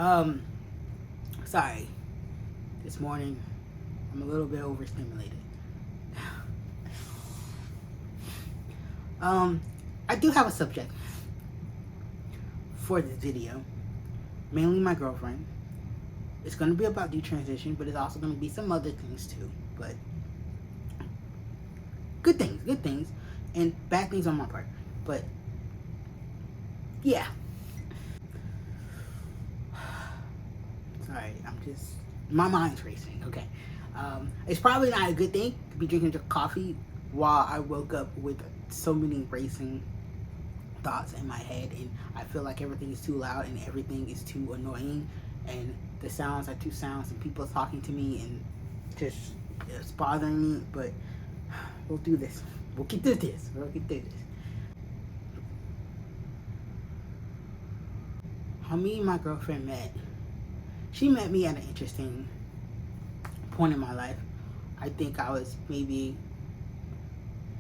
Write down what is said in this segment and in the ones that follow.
Um, Sorry. This morning, I'm a little bit overstimulated. Um, I do have a subject for this video, mainly my girlfriend. It's going to be about detransition, but it's also going to be some other things too. But good things, and bad things on my part. But yeah. Sorry, my mind's racing. Okay. It's probably not a good thing to be drinking coffee while I woke up with so many racing thoughts in my head, and I feel like everything is too loud and everything is too annoying, and the sounds are too sounds, and people talking to me, and just it's bothering me. But we'll do this. We'll get through this. How me and my girlfriend met. She met me at an interesting point in my life. I think I was maybe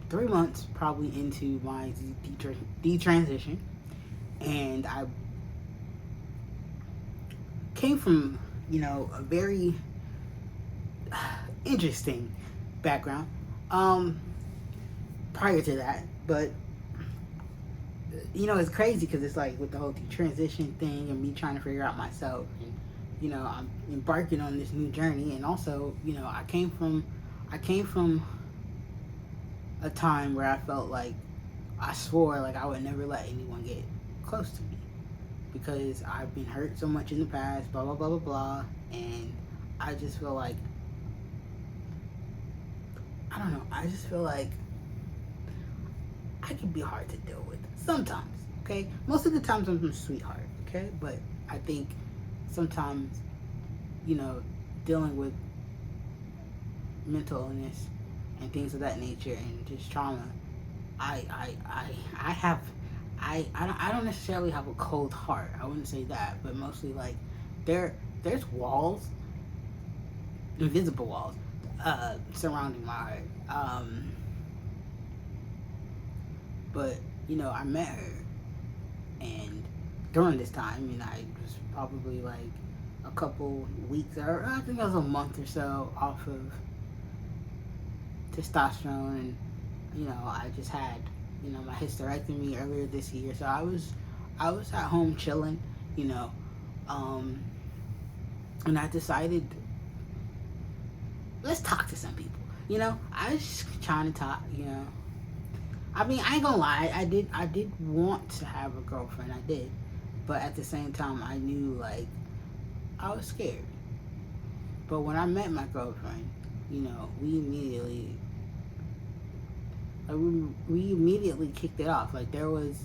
3 months probably into my detransition, and I came from a very interesting background prior to that. But it's crazy because it's like with the whole detransition thing and me trying to figure out myself, and I'm embarking on this new journey. And also I came from a time where I felt like I swore like I would never let anyone get close to me because I've been hurt so much in the past, blah blah blah blah blah. And I just feel like I don't know. I just feel like I can be hard to deal with sometimes. Okay, most of the times I'm a sweetheart. Okay, but I think sometimes dealing with mental illness and things of that nature and just trauma, I have I don't necessarily have a cold heart. I wouldn't say that, but mostly like there's walls, invisible walls, surrounding my heart. But I met her, and during this time, I was probably like a couple weeks, or I think it was a month or so off of testosterone, and I just had my hysterectomy earlier this year, so I was at home chilling, you know, um, and I decided let's talk to some people. I was just trying to talk. I mean, I ain't gonna lie, I did want to have a girlfriend, I did, but at the same time, I knew like I was scared. But when I met my girlfriend, we immediately we immediately kicked it off. Like there was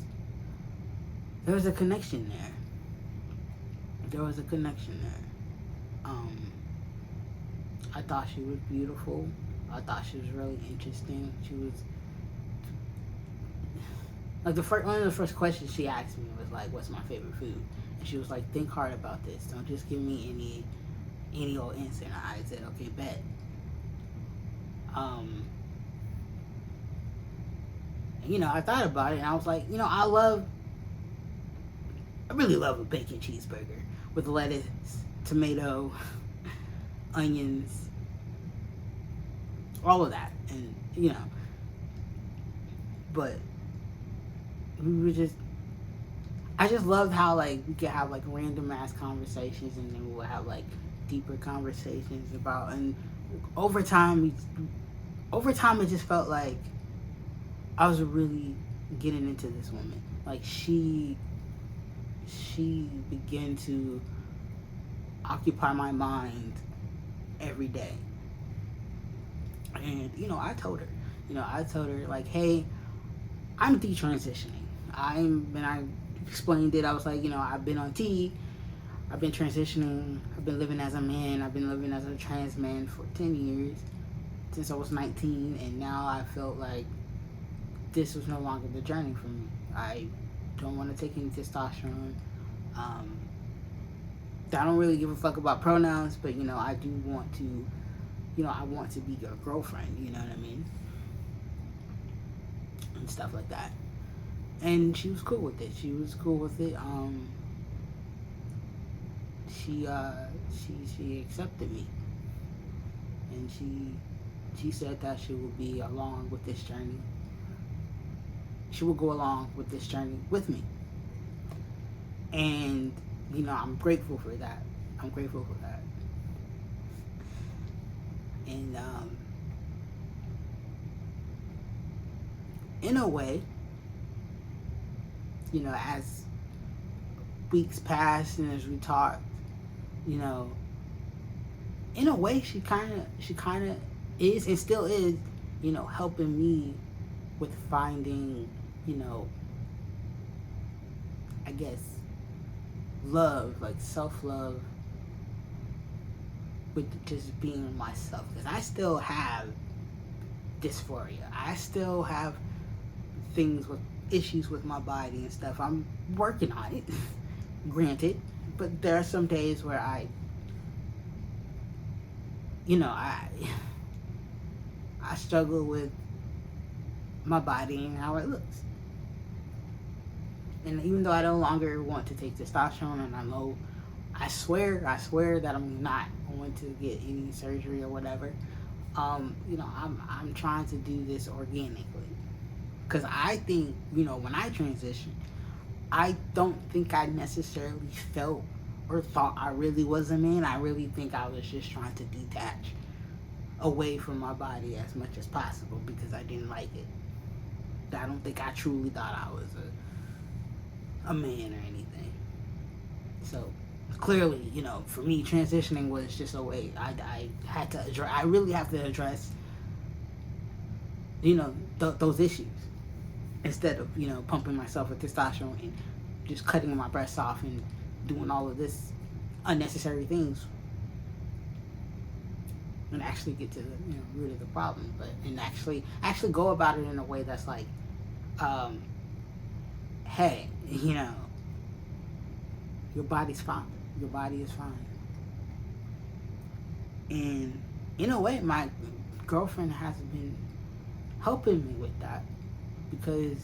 a connection there. There was a connection there. I thought she was beautiful. I thought she was really interesting. She was like one of the first questions she asked me was like, "What's my favorite food?" And she was like, "Think hard about this. Don't just give me any old answer." And I said, "Okay, bet." I thought about it, and I was like, I really love a bacon cheeseburger with lettuce, tomato, onions, all of that, and but we were just. I just loved how like we could have like random ass conversations, and then we'll have like deeper conversations about. And over time, it just felt like I was really getting into this woman. Like she began to occupy my mind every day. And I told her like, "Hey, I'm detransitioning. And I explained it. I was like, I've been on T. I've been transitioning. I've been living as a man. I've been living as a trans man for 10 years since I was 19, and now I felt like this was no longer the journey for me. I don't want to take any testosterone. I don't really give a fuck about pronouns, but I do want to, I want to be your girlfriend. You know what I mean, and stuff like that." And she was cool with it. she accepted me, and she said that she will be along with this journey. She will go along with this journey with me, and I'm grateful for that. I'm grateful for that, and in a way, as weeks passed and as we talked, you know, in a way she kind of is and still is, helping me with finding, I guess, love, like self-love, with just being myself. Because I still have dysphoria. I still have things with issues with my body and stuff. I'm working on it, granted. But there are some days where I struggle with my body and how it looks. And even though I no longer want to take testosterone, and I swear that I'm not going to get any surgery or whatever. I'm trying to do this organically, because I think, when I transitioned, I don't think I necessarily felt or thought I really was a man. I really think I was just trying to detach away from my body as much as possible because I didn't like it. I don't think I truly thought I was a man or anything. So clearly, for me, transitioning was just a way I had to address. I really have to address, those issues, instead of pumping myself with testosterone and just cutting my breasts off and doing all of this unnecessary things, and actually get to the root of the problem, and actually go about it in a way that's like, hey, your body's fine. Your body is fine. And in a way, my girlfriend has been helping me with that, because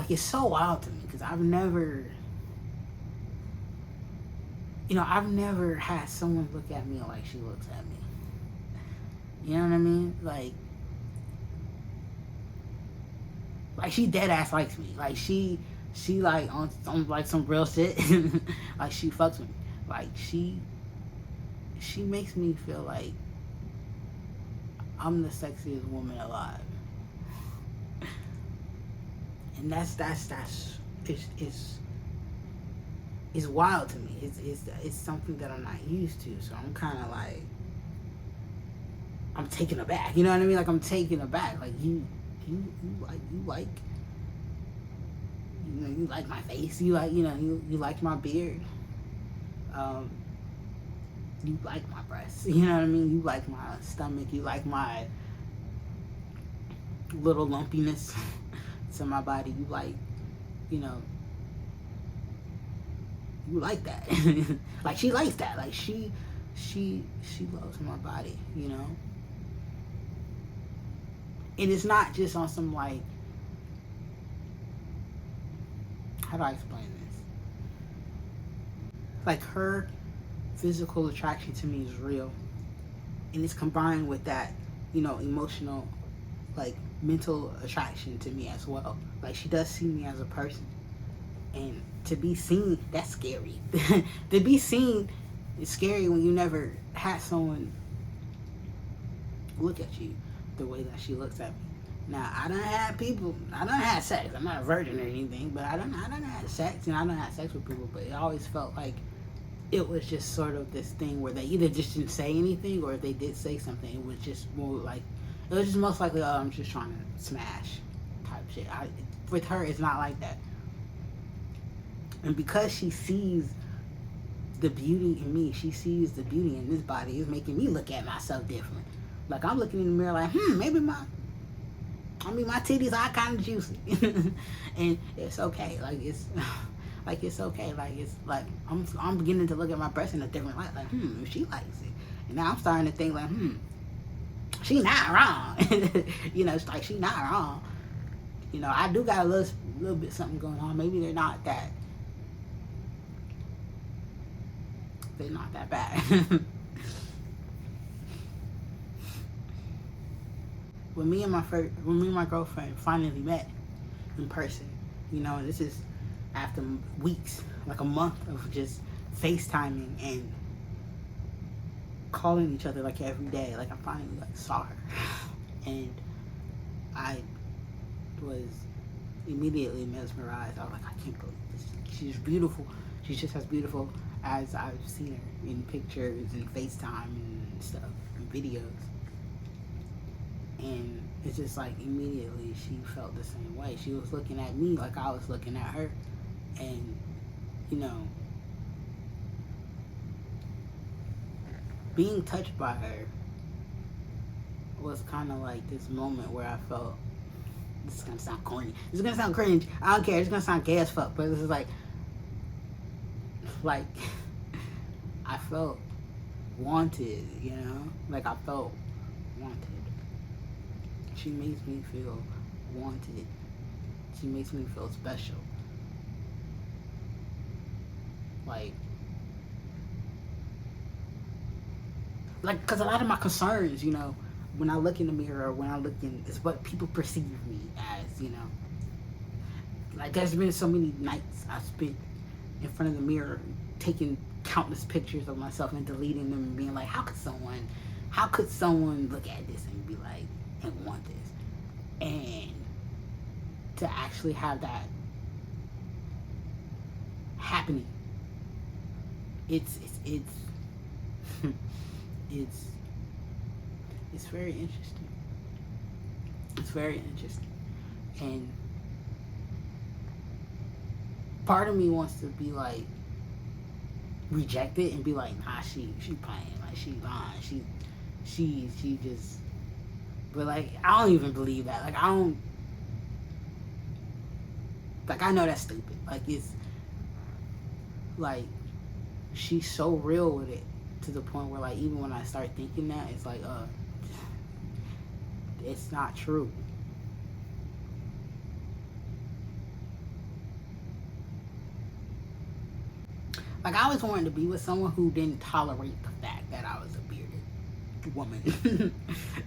it's so wild to me, because I've never had someone look at me like she looks at me. You know what I mean? Like she dead ass likes me. Like she like on like some real shit. Like she fucks with me. Like she makes me feel like I'm the sexiest woman alive. And that's it's wild to me. It's something that I'm not used to. So I'm kind of like, I'm taken aback. You know what I mean? Like I'm taken aback. Like you like my face. You like you like my beard. You like my breasts. You know what I mean? You like my stomach. You like my little lumpiness to my body. You like, you like that. Like she likes that. Like she loves my body, And it's not just on some like, how do I explain this? Like her physical attraction to me is real. And it's combined with that, emotional, like mental attraction to me as well. Like she does see me as a person. And to be seen, that's scary. To be seen is scary when you never had someone look at you the way that she looks at me. Now, I done had sex. I'm not a virgin or anything, but I done had sex, and I done had sex with people, but it always felt like it was just sort of this thing where they either just didn't say anything, or if they did say something, it was just more like, it was just most likely, oh, I'm just trying to smash type shit. With her, it's not like that. And because she sees the beauty in me, she sees the beauty in this body, it's making me look at myself different. Like I'm looking in the mirror like, maybe my titties are kind of juicy. And it's okay. Like it's okay. Like it's like I'm beginning to look at my breast in a different light. Like, she likes it. And now I'm starting to think like, she not wrong. It's like she not wrong. I do got a little bit something going on. Maybe they're not that they're not that bad. When me and my girlfriend finally met in person, this is after weeks, like a month of just FaceTiming and calling each other like every day. Like I finally saw her, and I was immediately mesmerized. I was like, I can't believe this. She's beautiful. She's just as beautiful as I've seen her in pictures and FaceTime and stuff and videos. And it's just like immediately she felt the same way. She was looking at me like I was looking at her. And, being touched by her was kind of like this moment where I felt, this is going to sound corny. This is going to sound cringe. I don't care. It's going to sound gay as fuck. But this is like, I felt wanted, Like I felt wanted. She makes me feel wanted. She makes me feel special. Because a lot of my concerns, when I look in the mirror, when I look in, is what people perceive me as, there's been so many nights I spent in front of the mirror taking countless pictures of myself and deleting them and being like, how could someone look at this and be like, and want this? And to actually have that happening, it's very interesting. It's very interesting. And part of me wants to be like, reject it and be like, nah, she playing, like she lying, she just, but like I don't even believe that. Like I know that's stupid. Like it's like she's so real with it to the point where like even when I start thinking that, it's like it's not true. Like I always wanted to be with someone who didn't tolerate the fact that I was a bearded woman.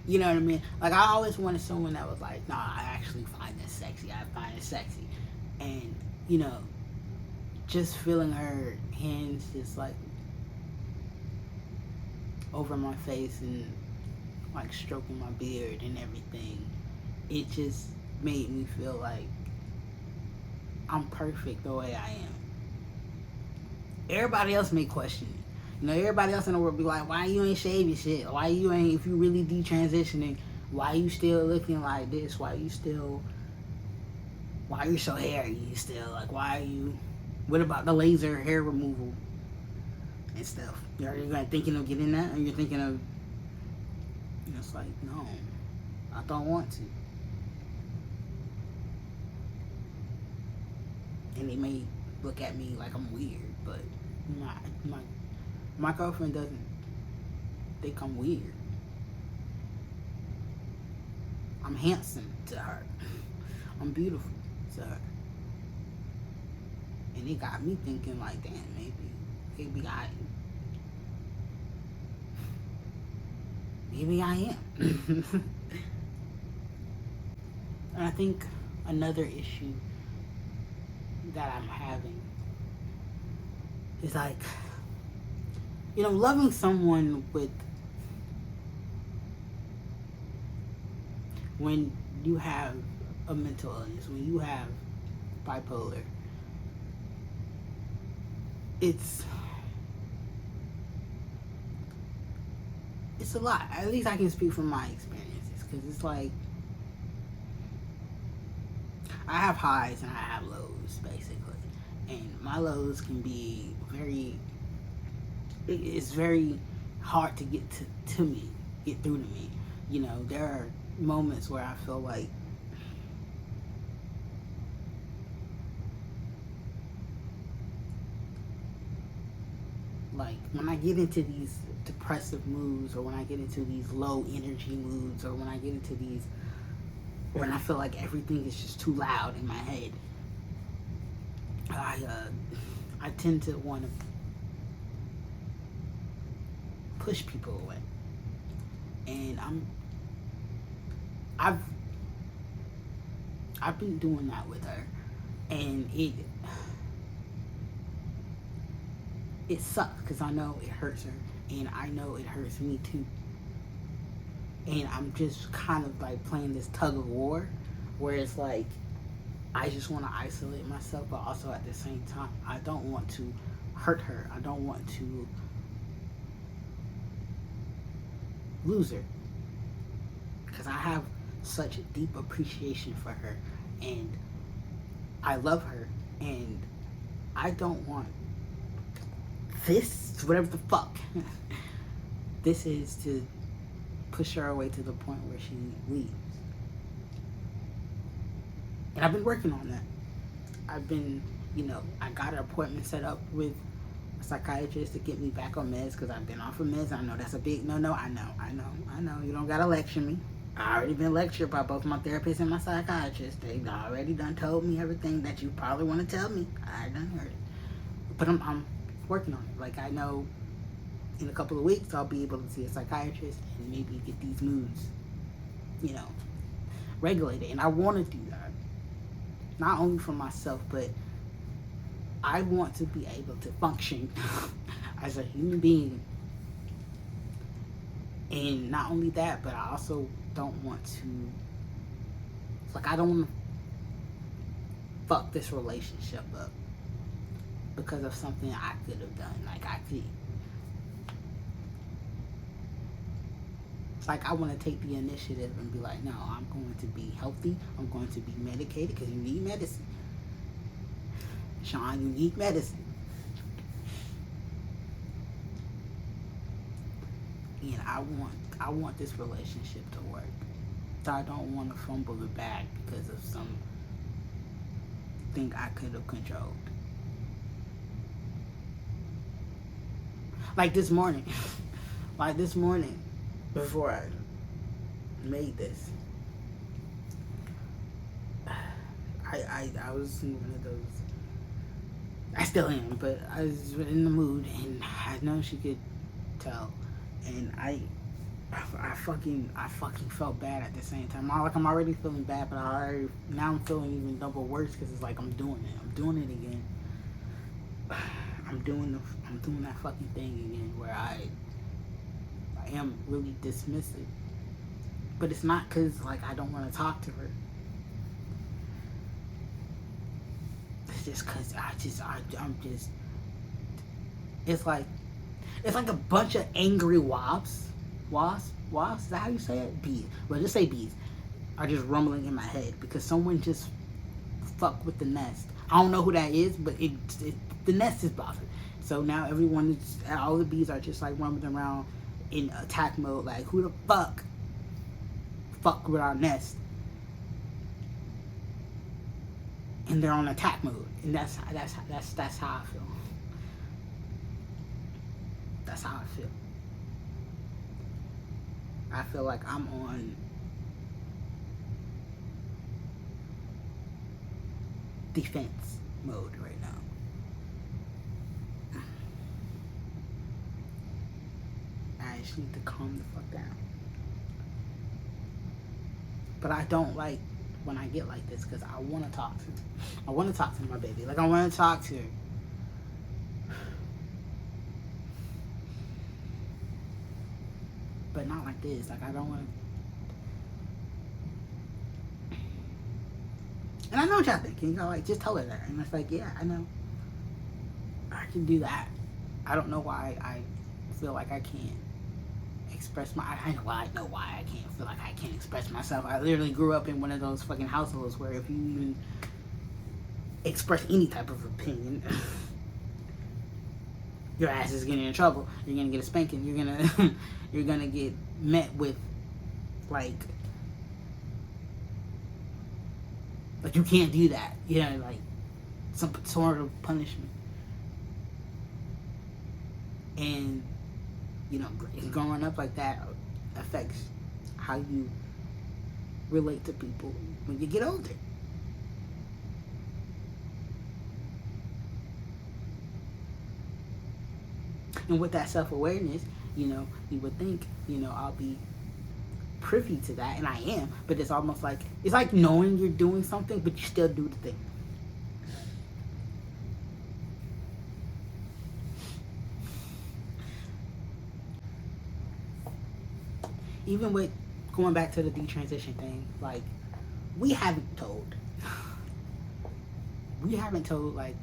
You know what I mean? Like I always wanted someone that was like, nah, I actually find this sexy. I find it sexy. And, just feeling her hands just like over my face and like stroking my beard and everything, it just made me feel like I'm perfect the way I am. Everybody else may question it. Everybody else in the world be like, why you ain't shave your shit? Why you ain't, if you really detransitioning, why you still looking like this? Why you so hairy still? Like, what about the laser hair removal and stuff? Are you thinking of getting that? Or you're thinking of, it's like, no, I don't want to. And they may look at me like I'm weird, but my girlfriend doesn't think I'm weird. I'm handsome to her. I'm beautiful to her. And it got me thinking like, damn, maybe I am. And I think another issue that I'm having is like, loving someone when you have a mental illness, when you have bipolar, it's a lot. At least I can speak from my experiences, because it's like I have highs and I have lows, basically. And my lows can be it's very hard to get to me, get through to me. There are moments where I feel like when I get into these depressive moods, or when I get into these low energy moods, or when I get into these, when I feel like everything is just too loud in my head, I tend to want to push people away. And I've been doing that with her, and it sucks because I know it hurts her, and I know it hurts me too. And I'm just kind of like playing this tug of war, where it's like I just want to isolate myself, but also at the same time I don't want to hurt her. I don't want to lose her, because I have such a deep appreciation for her, and I love her, and I don't want this, whatever the fuck this is, to push her away to the point where she leaves. And I've been working on that. I've been, I got an appointment set up with a psychiatrist to get me back on meds, because I've been off of meds. I know that's a big no. I know. You don't gotta lecture me. I already been lectured by both my therapist and my psychiatrist. They already done told me everything that you probably want to tell me. I done heard it. But I'm working on it. Like, I know in a couple of weeks I'll be able to see a psychiatrist and maybe get these moods, regulated. And I want to do that. Not only for myself, but I want to be able to function as a human being. And not only that, but I also don't want to, I don't want to fuck this relationship up because of something I could have done. I want to take the initiative and be like, no, I'm going to be healthy. I'm going to be medicated, because you need medicine. Sean, you need medicine. And I want this relationship to work. So I don't want to fumble the bag because of something I could have controlled. Like this morning. Before I made this, I was in one of those, I still am, but I was in the mood, and I know she could tell, and I fucking felt bad at the same time. I'm already feeling bad, but now I'm feeling even double worse, because it's like I'm doing it again. I'm doing that fucking thing again, where I am really dismissive. But it's not because I don't want to talk to her. It's just because I'm just. It's like a bunch of angry wasps. Is that how you say it? Bees. Well, just say bees. Are just rumbling in my head because someone just fucked with the nest. I don't know who that is, but the nest is bothered. So now all the bees are just rumbling around in attack mode, like, who the fuck with our nest? And they're on attack mode, and that's how I feel. That's how I feel. I feel like I'm on defense mode right now. I just need to calm the fuck down. But I don't like when I get like this, because I want to talk to her. I want to talk to my baby. I want to talk to her. But not like this. I don't want to. And I know what y'all thinking. Just tell her that. And it's yeah, I know. I can do that. I don't know why I feel like I can't express I know why I can't feel like I can't express myself. I literally grew up in one of those fucking households where if you even express any type of opinion, your ass is getting in trouble. You're gonna get a spanking. You're gonna get met with you can't do that. Some sort of punishment. And growing up like that affects how you relate to people when you get older. And with that self-awareness, You would think, I'll be privy to that, and I am, but it's almost like, it's like knowing you're doing something, but you still do the thing. Even with going back to the detransition thing, like, we haven't told. We haven't told, like,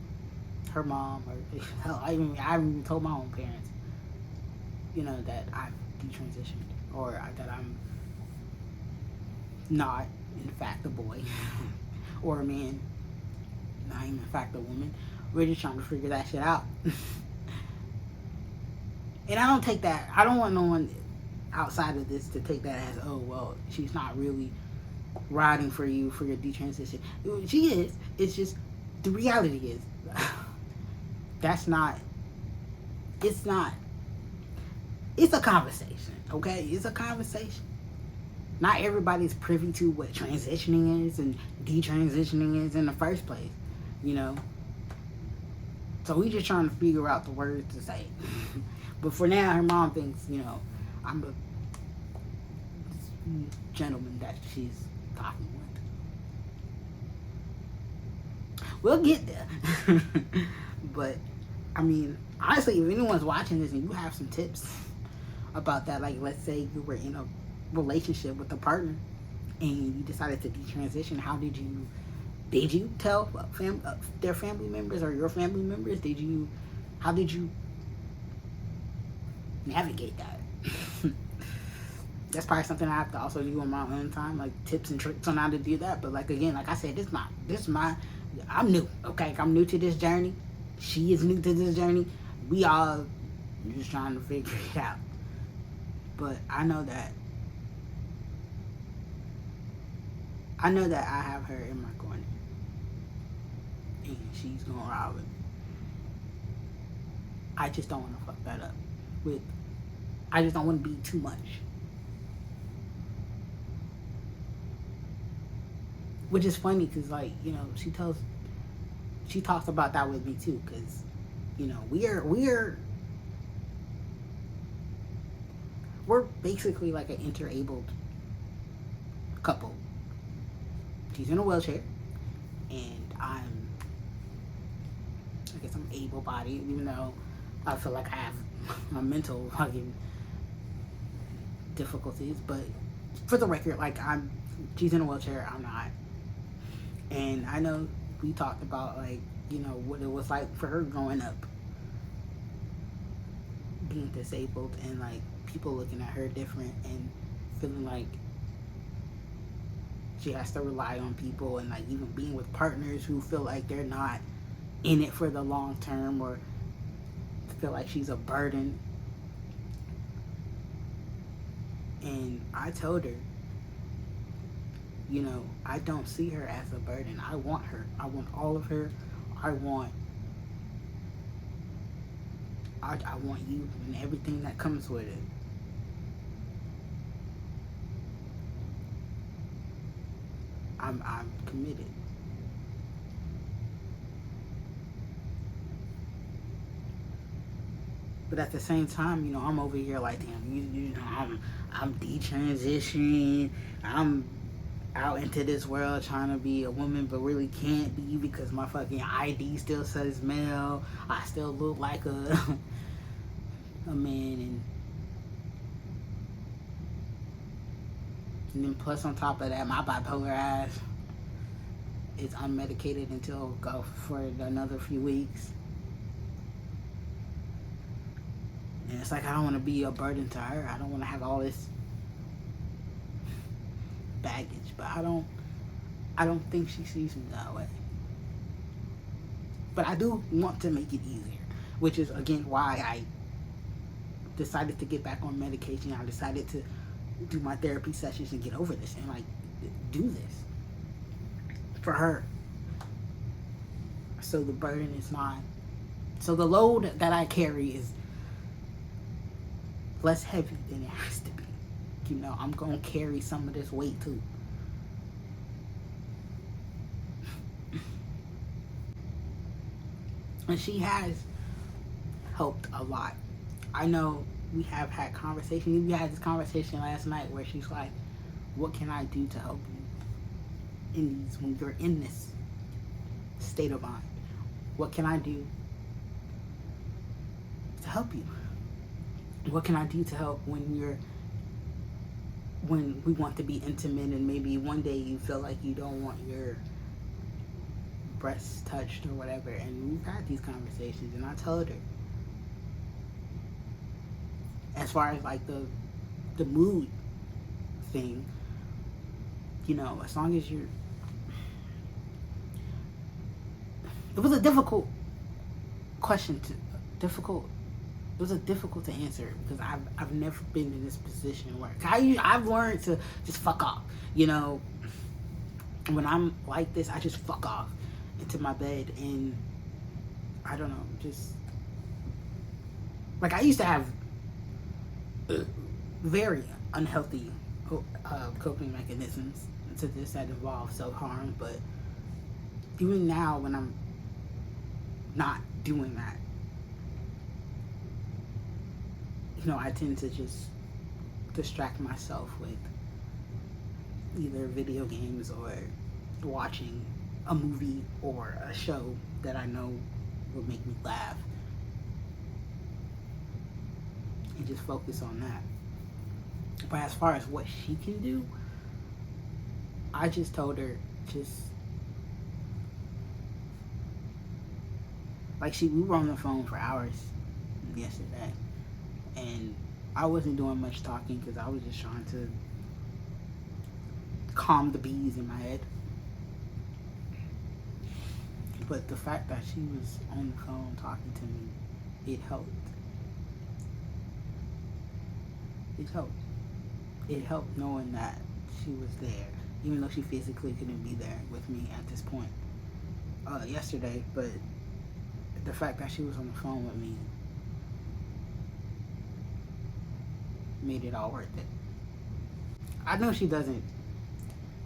her mom, or hell, I haven't even told my own parents, that I've detransitioned, or that I'm not, in fact, a boy, or a man, not even, in fact, a woman. We're just trying to figure that shit out. And I don't want no one outside of this to take that as, oh, well, she's not really riding for you for your detransition. She is. It's just, the reality is, that's not, it's not, it's a conversation, okay? It's a conversation. Not everybody's privy to what transitioning is and detransitioning is in the first place, you know? So we just trying to figure out the words to say. But for now, her mom thinks, I'm a gentleman that she's talking with. We'll get there. But, I mean, honestly, if anyone's watching this and you have some tips about that, like, let's say you were in a relationship with a partner and you decided to detransition, did you tell their family members or your family members? How did you navigate that? That's probably something I have to also do on my own time, like tips and tricks on how to do that. But like, again, like I said, I'm new, okay? I'm new to this journey. She is new to this journey. We all just trying to figure it out. But I know that I have her in my corner, and she's gonna ride with me. I just don't want to fuck that up. I just don't want to be too much. Which is funny because, like, she talks about that with me too, because we're basically like an interabled couple. She's in a wheelchair, and I guess I'm able-bodied, even though I feel like I have my mental fucking difficulties. But for the record, like, she's in a wheelchair, I'm not. And I know we talked about, like, what it was like for her growing up being disabled, and like people looking at her different and feeling like she has to rely on people, and like even being with partners who feel like they're not in it for the long term, or feel like she's a burden. And I told her, I don't see her as a burden. I want her. I want all of her. I want you and everything that comes with it. I'm committed. But at the same time, I'm over here like, damn, I'm detransitioning. I'm out into this world trying to be a woman, but really can't be because my fucking ID still says male. I still look like a man, and then plus on top of that, my bipolar ass is unmedicated until go for another few weeks. And it's like, I don't want to be a burden to her. I don't want to have all this baggage, but I don't think she sees me that way. But I do want to make it easier, which is again why I decided to get back on medication. I decided to do my therapy sessions and get over this and like do this for her. So the burden is not, so the load that I carry is less heavy than it has to be. I'm gonna carry some of this weight too. And she has helped a lot. I know we have had conversations. We had this conversation last night where she's like, what can I do to help you when you're in this state of mind? What can I do to help you? What can I do to help when we want to be intimate and maybe one day you feel like you don't want your breasts touched or whatever? And we've had these conversations, and I told her, as far as like the mood thing, as long as you're, it was a difficult question it was difficult to answer because I've never been in this position where I've learned to just fuck off. When I'm like this, I just fuck off into my bed, and I don't know, just like I used to have very unhealthy coping mechanisms to this that involve self-harm, but even now when I'm not doing that, I tend to just distract myself with either video games or watching a movie or a show that I know will make me laugh, and just focus on that. But as far as what she can do, I just told her, we were on the phone for hours yesterday, and I wasn't doing much talking because I was just trying to calm the bees in my head. But the fact that she was on the phone talking to me, it helped. It helped knowing that she was there, even though she physically couldn't be there with me at this point yesterday. But the fact that she was on the phone with me made it all worth it. I know she doesn't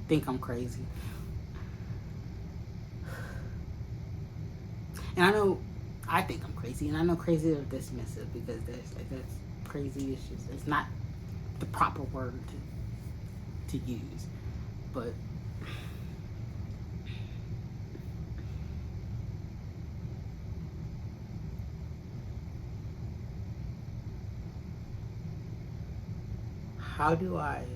think I'm crazy. And I know I think I'm crazy, and I know crazy is dismissive because that's crazy. It's not the proper word to use, but how do I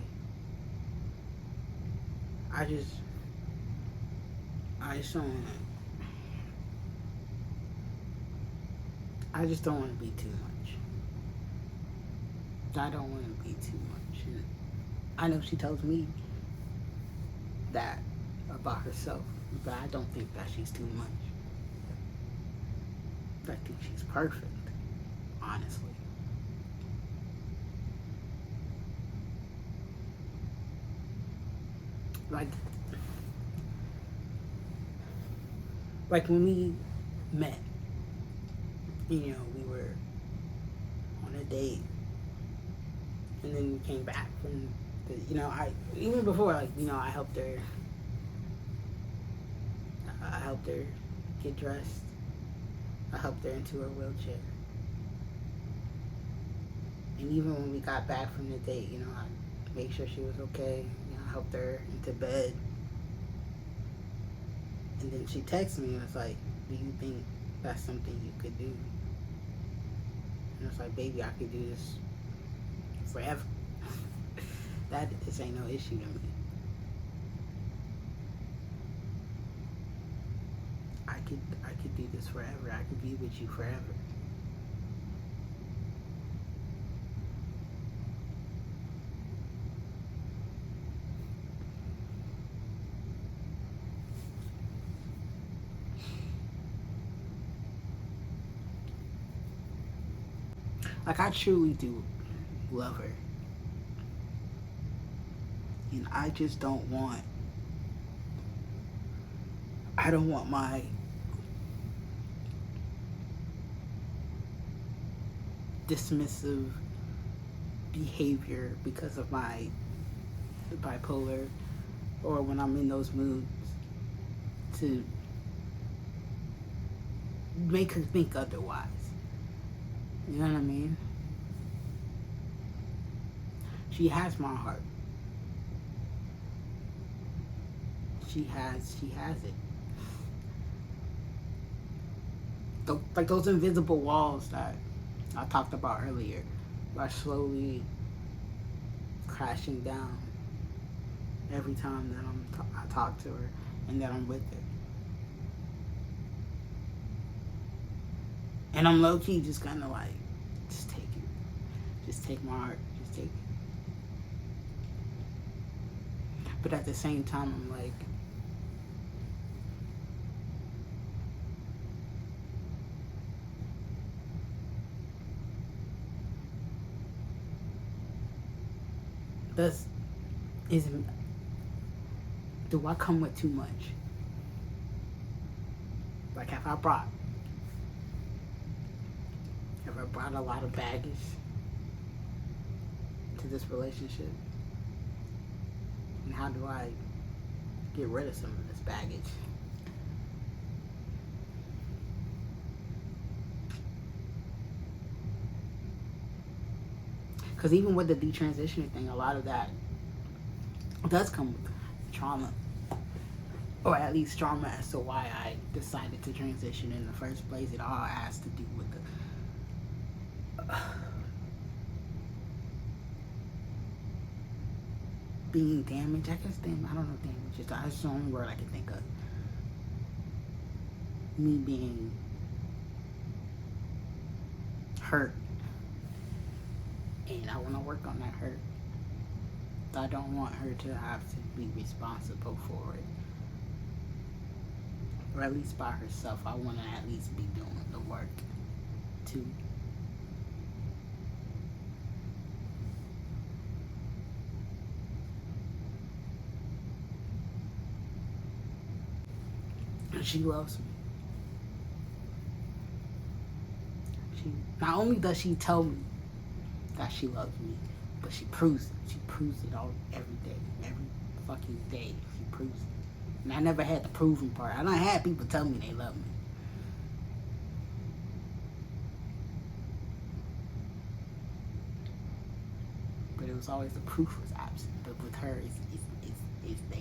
just don't want to be too much. I don't want to be too much. And I know she tells me that about herself, but I don't think that she's too much. I think she's perfect, honestly. Like when we met, we were on a date, and then we came back from even before, I helped her get dressed. I helped her into her wheelchair. And even when we got back from the date, I made sure she was okay. I helped her into bed. And then she texted me and was like, do you think that's something you could do? And I was like, baby, I could do this forever. This ain't no issue to me. I could do this forever. I could be with you forever. I truly do love her. And I just don't want my dismissive behavior because of my bipolar or when I'm in those moods to make her think otherwise. You know what I mean? She has my heart. She has it. Like those invisible walls that I talked about earlier are slowly crashing down every time that I talk to her and that I'm with her. And I'm low-key just kind of like, just take it. Just take my heart. Just take it. But at the same time, I'm like, do I come with too much? Like, have I brought a lot of baggage to this relationship? And how do I get rid of some of this baggage? Because even with the detransitioning thing, a lot of that does come with trauma. Or at least trauma as to why I decided to transition in the first place. It all has to do with the being damaged. I guess I don't know, damage. That's the only word I can think of. Me being hurt. And I want to work on that hurt. I don't want her to have to be responsible for it. Or at least by herself. I want to at least be doing the work too. She loves me. Not only does she tell me that she loves me, but she proves it. She proves it every day. Every fucking day, she proves it. And I never had the proving part. I done had people tell me they love me. But it was always the proof was absent. But with her, it's there.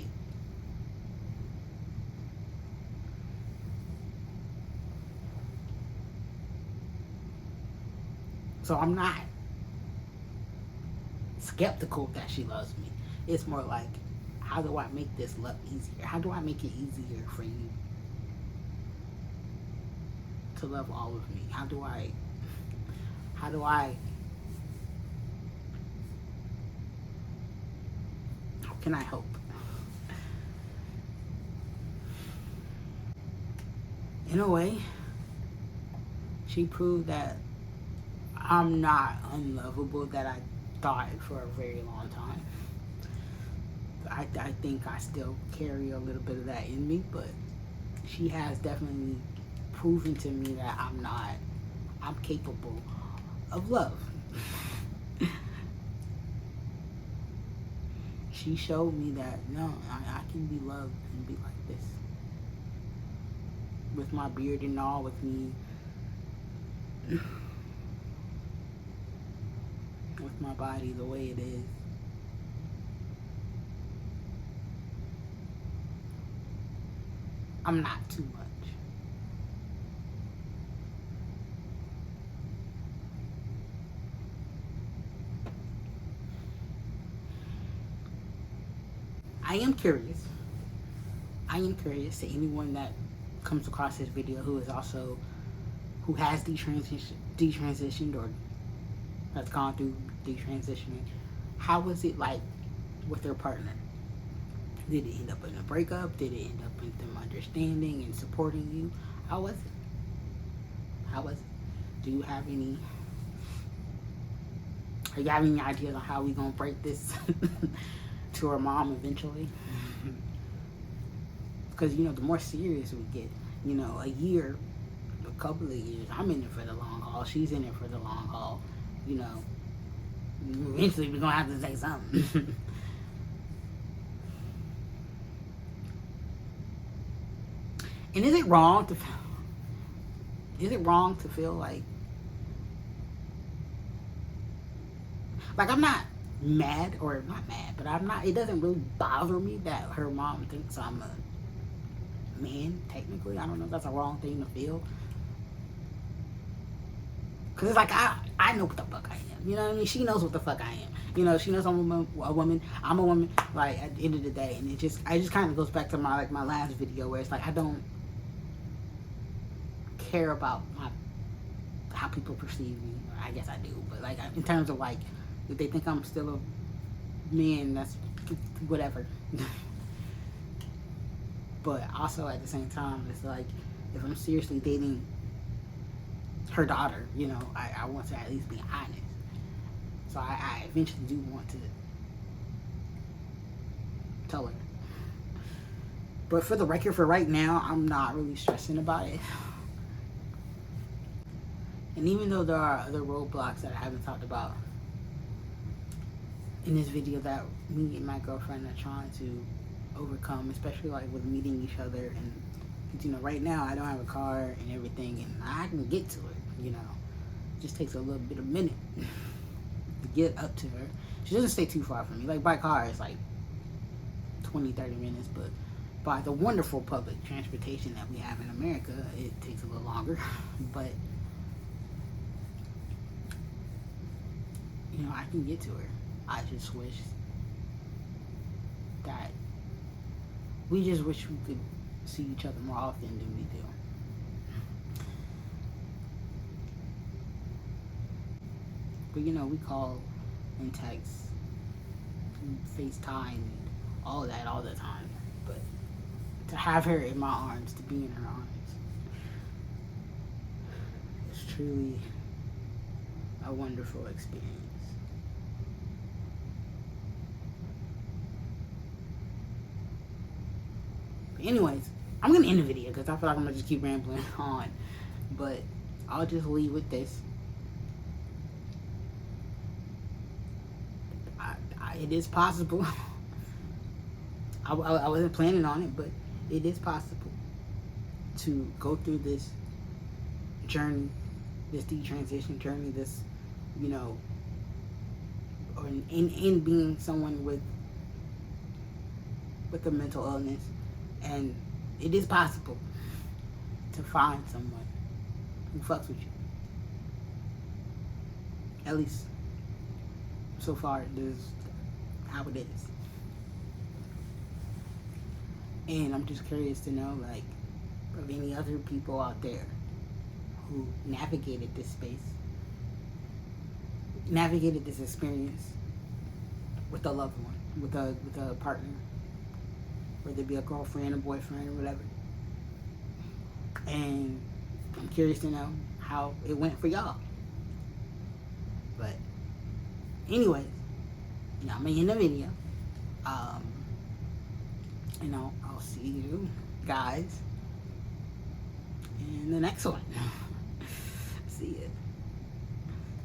So I'm not skeptical that she loves me. It's more like, how do I make this love easier? How do I make it easier for you to love all of me? How can I help? In a way, she proved that I'm not unlovable that I thought for a very long time. I think I still carry a little bit of that in me, but she has definitely proven to me that I'm capable of love. She showed me that, no, I can be loved and be like this. With my beard and all, with me. With my body the way it is. I'm not too much. I am curious to anyone that comes across this video who has detransitioned or has gone through detransitioning. How was it like with their partner? Did it end up in a breakup? Did it end up in them understanding and supporting you? How was it? Do you have any ideas on how we gonna break this to our mom eventually? Because, the more serious we get, a year, a couple of years, I'm in it for the long haul, she's in it for the long haul, eventually we're gonna have to say something. And is it wrong to feel like I'm not mad, or not mad, but I'm not, it doesn't really bother me that her mom thinks I'm a man, technically. I don't know if that's a wrong thing to feel. Because it's like, I know what the fuck I am. You know what I mean? She knows what the fuck I am. You know, she knows I'm a woman. I'm a woman. Like, at the end of the day. And it just kind of goes back to my, like, my last video where it's like, I don't care about how people perceive me. I guess I do. But, like, in terms of, like, if they think I'm still a man, that's whatever. But also at the same time, it's like, if I'm seriously dating her daughter, you know, I want to at least be honest. So I eventually do want to tell her. But for the record, for right now, I'm not really stressing about it. And even though there are other roadblocks that I haven't talked about in this video that me and my girlfriend are trying to overcome, especially like with meeting each other, and you know, right now I don't have a car and everything, and I can get to it, you know. It just takes a little bit of minute to get up to her. She doesn't stay too far from me. Like, by car it's like 20-30 minutes, but by the wonderful public transportation that we have in America, it takes a little longer. But you know, I can get to her. I just wish that we could see each other more often than we do. But you know, we call and text and FaceTime and all that all the time. But to have her in my arms, to be in her arms, it's truly a wonderful experience. But anyways, I'm gonna end the video because I feel like I'm gonna just keep rambling on. But I'll just leave with this. It is possible. I wasn't planning on it, but it is possible to go through this journey, this detransition journey, this, you know, or in being someone with a mental illness, and it is possible to find someone who fucks with you. At least so far, this is how it is. And I'm just curious to know, like, of any other people out there who navigated this space, navigated this experience with a loved one, with a partner, whether it be a girlfriend, a boyfriend, or whatever. And I'm curious to know how it went for y'all. But anyways, you know, I'm gonna end the video. You know, I'll see you guys in the next one. See ya.